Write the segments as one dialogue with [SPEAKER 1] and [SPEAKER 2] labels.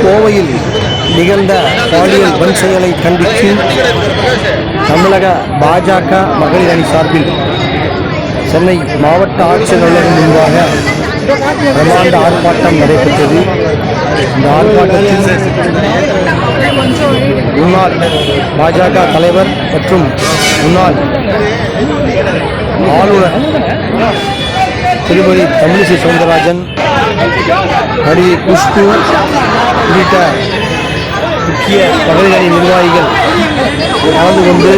[SPEAKER 1] கோவையில் நிகழ்ந்த பாலியல் வன் செயலை கண்டித்து தமிழக பாஜக மகளிர் அணி சார்பில் சென்னை மாவட்ட ஆட்சியர் அலுவலகம் முன்பாக பிரமாண்ட ஆர்ப்பாட்டம் நடைபெற்றது. இந்த ஆர்ப்பாட்டத்தில் முன்னாள் பாஜக தலைவர் மற்றும் முன்னாள் ஆளுநர் திருமதி தமிழிசை சவுந்தரராஜன், நடிகை குஷ்பு உள்ளிட்ட முக்கிய மகளிர் அணி நிர்வாகிகள் கலந்து கொண்டு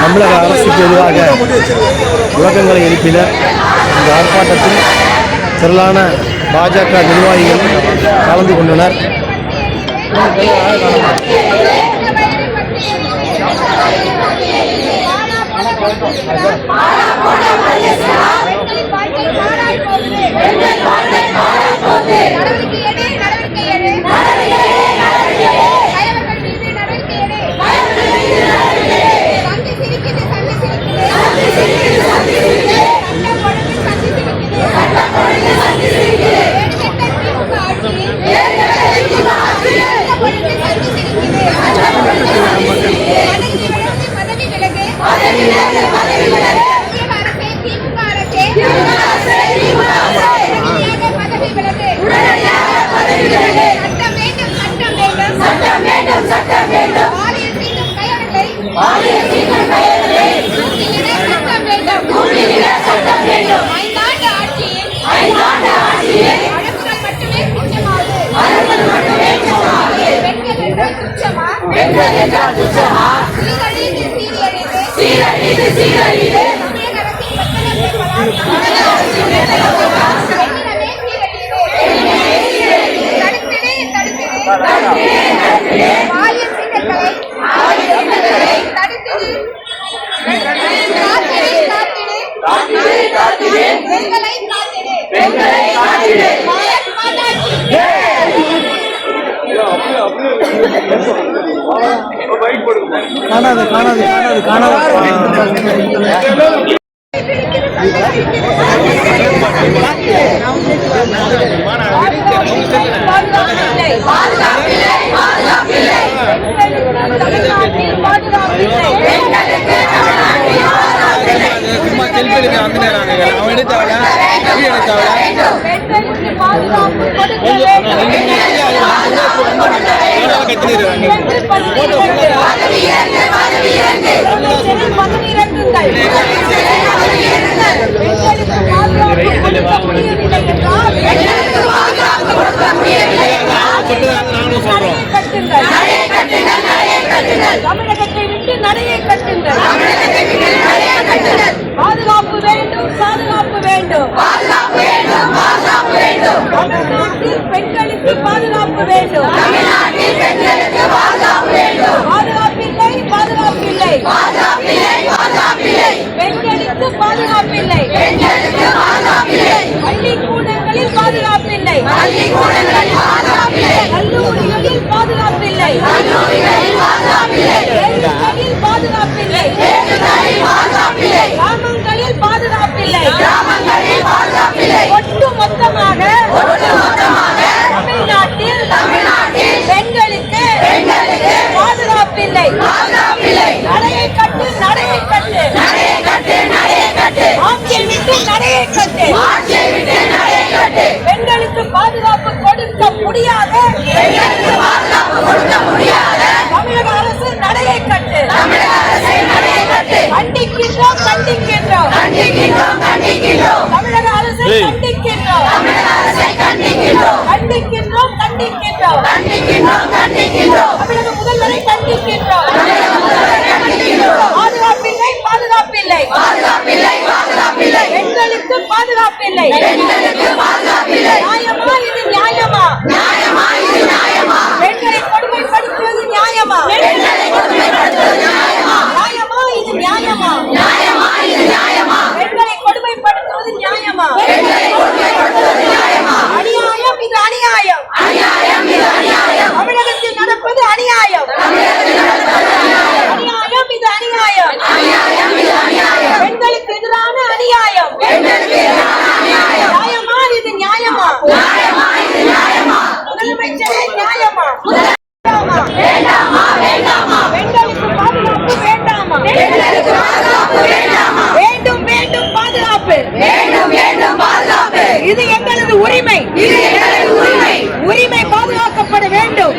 [SPEAKER 1] தமிழக அரசுக்கு எதிராக முழக்கங்களை எழுப்பினர். இந்த ஆர்ப்பாட்டத்தில் திரளான பாஜக நிர்வாகிகள் கலந்து கொண்டனர்.
[SPEAKER 2] தமிழகத்தை விட்டு நடையை கட்டுங்கள். பாதுகாப்பு வேண்டும், பாதுகாப்பு வேண்டும். தமிழ்நாட்டில் பெண்களுக்கு பாதுகாப்பு வேண்டும். பாதுகாப்பில்லை, பாதுகாப்பில்லை. பெண்களுக்கு பாதுகாப்பில்லை. பள்ளிக்கூடங்களில் பாதுகாப்பில்லை. கல்லூரிகளில் பாதுகாப்பில்லை. தேர்வுகளில் பாதுகாப்பில்லை. கிராமங்களில் பாதுகாப்பில்லை. ஒட்டு மொத்தமாக தமிழ்நாட்டில் பெண்களுக்கு பாதுகாப்பில்லை. நடையை கட்டு, நடையை கட்டு. ஆட்சியை விட்டு நடையை கட்டு. பெண்களுக்கு பாதுகாப்பு கொடுக்க முடியாத தமிழக அரசு நடையை கட்டு. கண்டிக்கின்றோம். தமிழக அரசை கண்டிக்கின்றோம். தமிழக முதல்வரை கண்டிக்கின்றோம். பாதுகாப்பில்லை. பெண்களுக்கு பாதுகாப்பில்லை. நியாயமா இது நியாயமா? பெண்களை கொடுமைப்படுத்துவது நியாயமா? நியாயமா இது நியாயமா? பெண்களை கொடுமைப்படுத்துவது நியாயமா? அநியாயம் இது அநியாயம். தமிழகத்தில் நடப்பது அநியாயம். அநியாயம் இது அநியாயம். பெண்களுக்கு எதிரான அநியாயம். நியாயமா இது நியாயமா? முதலமைச்சரே வேண்டாமா வேண்டாமா பெண்களுக்கு பாதுகாப்பு வேண்டாமா வேண்டும் வேண்டும் பாதுகாப்பு இது எங்களது உரிமை உரிமை பாதுகாக்கப்பட வேண்டும்